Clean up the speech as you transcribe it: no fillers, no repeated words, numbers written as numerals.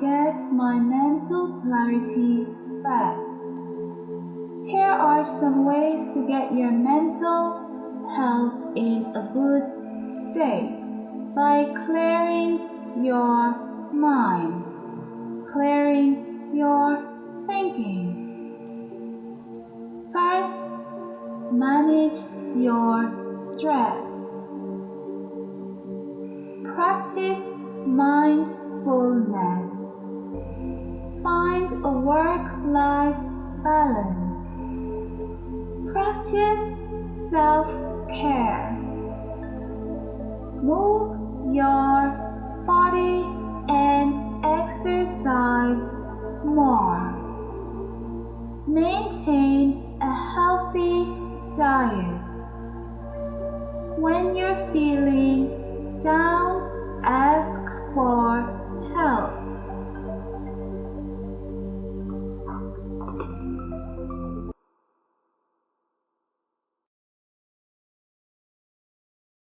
get my mental clarity back? Here are some ways to get your mental health in a good state by clearing your mind, clearing your thinking. First, manage your stress. Practice mindfulness. Find a work-life balance. Practice self-care. Move your body and exercise more. Maintain a healthy diet. When you're feeling down as